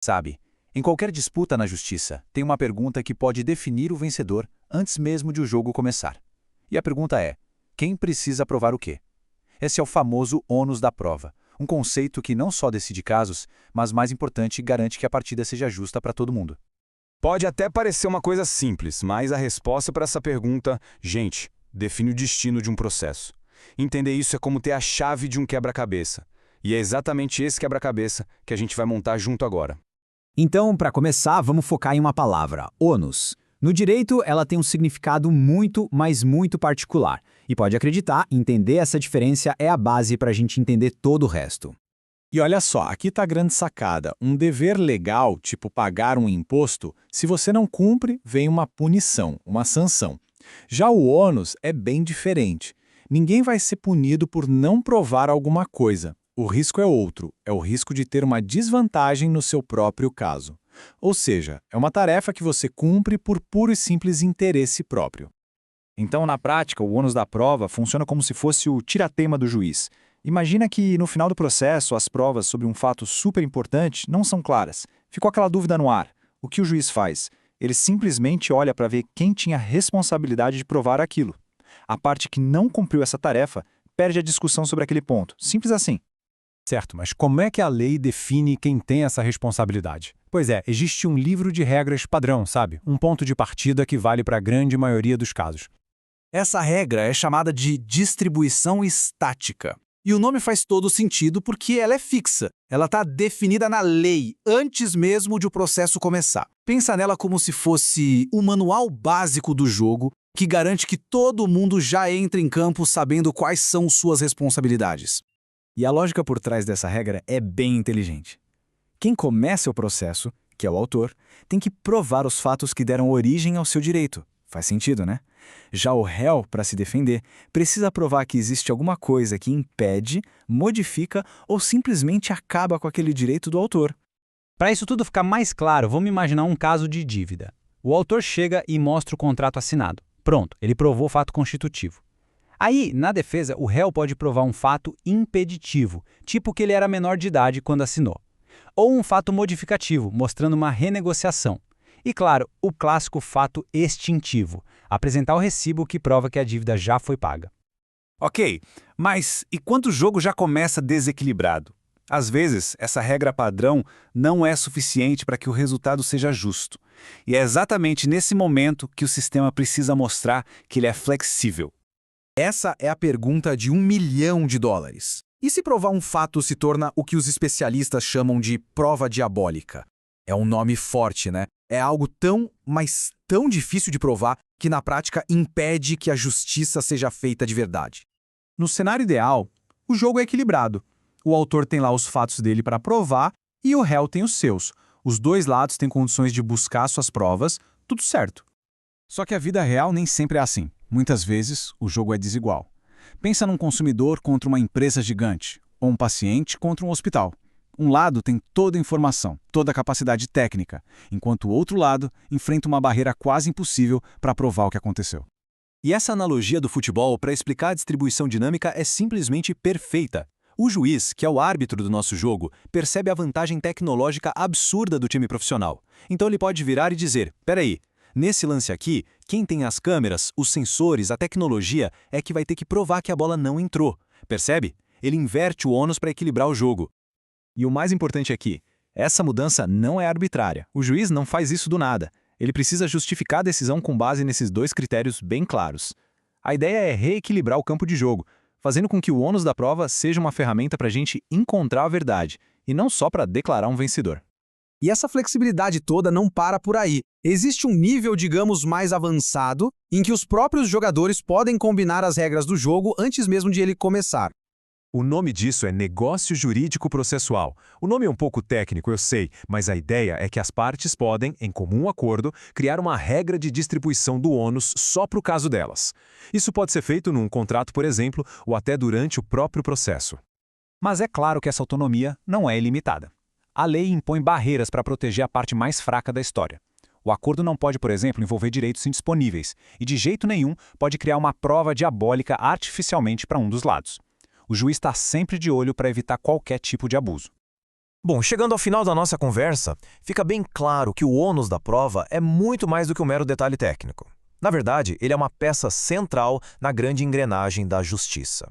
Sabe, em qualquer disputa na justiça, tem uma pergunta que pode definir o vencedor antes mesmo de o jogo começar. E a pergunta é: quem precisa provar o quê? Esse é o famoso ônus da prova, um conceito que não só decide casos, mas mais importante, garante que a partida seja justa para todo mundo. Pode até parecer uma coisa simples, mas a resposta para essa pergunta, gente, define o destino de um processo. Entender isso é como ter a chave de um quebra-cabeça. E é exatamente esse quebra-cabeça que a gente vai montar junto agora. Então, para começar, vamos focar em uma palavra, ônus. No direito, ela tem um significado muito, mas muito particular. E pode acreditar, entender essa diferença é a base para a gente entender todo o resto. E olha só, aqui está a grande sacada. Um dever legal, tipo pagar um imposto, se você não cumpre, vem uma punição, uma sanção. Já o ônus é bem diferente. Ninguém vai ser punido por não provar alguma coisa. O risco é outro, é o risco de ter uma desvantagem no seu próprio caso. Ou seja, é uma tarefa que você cumpre por puro e simples interesse próprio. Então, na prática, o ônus da prova funciona como se fosse o tira-teima do juiz. Imagina que, no final do processo, as provas sobre um fato super importante não são claras. Ficou aquela dúvida no ar. O que o juiz faz? Ele simplesmente olha para ver quem tinha responsabilidade de provar aquilo. A parte que não cumpriu essa tarefa perde a discussão sobre aquele ponto. Simples assim. Certo, mas como é que a lei define quem tem essa responsabilidade? Pois é, existe um livro de regras padrão, sabe? Um ponto de partida que vale para a grande maioria dos casos. Essa regra é chamada de distribuição estática. E o nome faz todo sentido porque ela é fixa. Ela está definida na lei, antes mesmo de o processo começar. Pensa nela como se fosse o manual básico do jogo, que garante que todo mundo já entre em campo sabendo quais são suas responsabilidades. E a lógica por trás dessa regra é bem inteligente. Quem começa o processo, que é o autor, tem que provar os fatos que deram origem ao seu direito. Faz sentido, né? Já o réu, para se defender, precisa provar que existe alguma coisa que impede, modifica ou simplesmente acaba com aquele direito do autor. Para isso tudo ficar mais claro, vamos imaginar um caso de dívida. O autor chega e mostra o contrato assinado. Pronto, ele provou o fato constitutivo. Aí, na defesa, o réu pode provar um fato impeditivo, tipo que ele era menor de idade quando assinou. Ou um fato modificativo, mostrando uma renegociação. E claro, o clássico fato extintivo, apresentar o recibo que prova que a dívida já foi paga. Ok, mas e quando o jogo já começa desequilibrado? Às vezes, essa regra padrão não é suficiente para que o resultado seja justo. E é exatamente nesse momento que o sistema precisa mostrar que ele é flexível. Essa é a pergunta de $1 milhão. E se provar um fato se torna o que os especialistas chamam de prova diabólica? É um nome forte, né? É algo tão, mas tão difícil de provar que na prática impede que a justiça seja feita de verdade. No cenário ideal, o jogo é equilibrado. O autor tem lá os fatos dele para provar e o réu tem os seus. Os dois lados têm condições de buscar suas provas, tudo certo. Só que a vida real nem sempre é assim. Muitas vezes, o jogo é desigual. Pensa num consumidor contra uma empresa gigante, ou um paciente contra um hospital. Um lado tem toda a informação, toda a capacidade técnica, enquanto o outro lado enfrenta uma barreira quase impossível para provar o que aconteceu. E essa analogia do futebol para explicar a distribuição dinâmica é simplesmente perfeita. O juiz, que é o árbitro do nosso jogo, percebe a vantagem tecnológica absurda do time profissional. Então ele pode virar e dizer: peraí, nesse lance aqui, quem tem as câmeras, os sensores, a tecnologia é que vai ter que provar que a bola não entrou. Percebe? Ele inverte o ônus para equilibrar o jogo. E o mais importante aqui, essa mudança não é arbitrária. O juiz não faz isso do nada. Ele precisa justificar a decisão com base nesses dois critérios bem claros. A ideia é reequilibrar o campo de jogo, fazendo com que o ônus da prova seja uma ferramenta para a gente encontrar a verdade, e não só para declarar um vencedor. E essa flexibilidade toda não para por aí. Existe um nível, digamos, mais avançado, em que os próprios jogadores podem combinar as regras do jogo antes mesmo de ele começar. O nome disso é negócio jurídico processual. O nome é um pouco técnico, eu sei, mas a ideia é que as partes podem, em comum acordo, criar uma regra de distribuição do ônus só para o caso delas. Isso pode ser feito num contrato, por exemplo, ou até durante o próprio processo. Mas é claro que essa autonomia não é ilimitada. A lei impõe barreiras para proteger a parte mais fraca da história. O acordo não pode, por exemplo, envolver direitos indisponíveis e, de jeito nenhum, pode criar uma prova diabólica artificialmente para um dos lados. O juiz está sempre de olho para evitar qualquer tipo de abuso. Bom, chegando ao final da nossa conversa, fica bem claro que o ônus da prova é muito mais do que um mero detalhe técnico. Na verdade, ele é uma peça central na grande engrenagem da justiça.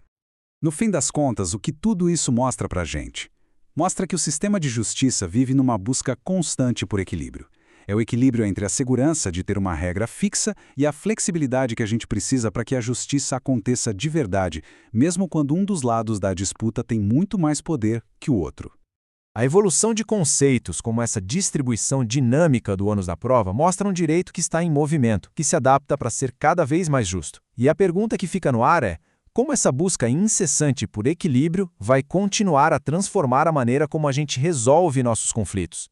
No fim das contas, o que tudo isso mostra pra gente? Mostra que o sistema de justiça vive numa busca constante por equilíbrio. É o equilíbrio entre a segurança de ter uma regra fixa e a flexibilidade que a gente precisa para que a justiça aconteça de verdade, mesmo quando um dos lados da disputa tem muito mais poder que o outro. A evolução de conceitos como essa distribuição dinâmica do ônus da prova mostra um direito que está em movimento, que se adapta para ser cada vez mais justo. E a pergunta que fica no ar é: como essa busca incessante por equilíbrio vai continuar a transformar a maneira como a gente resolve nossos conflitos?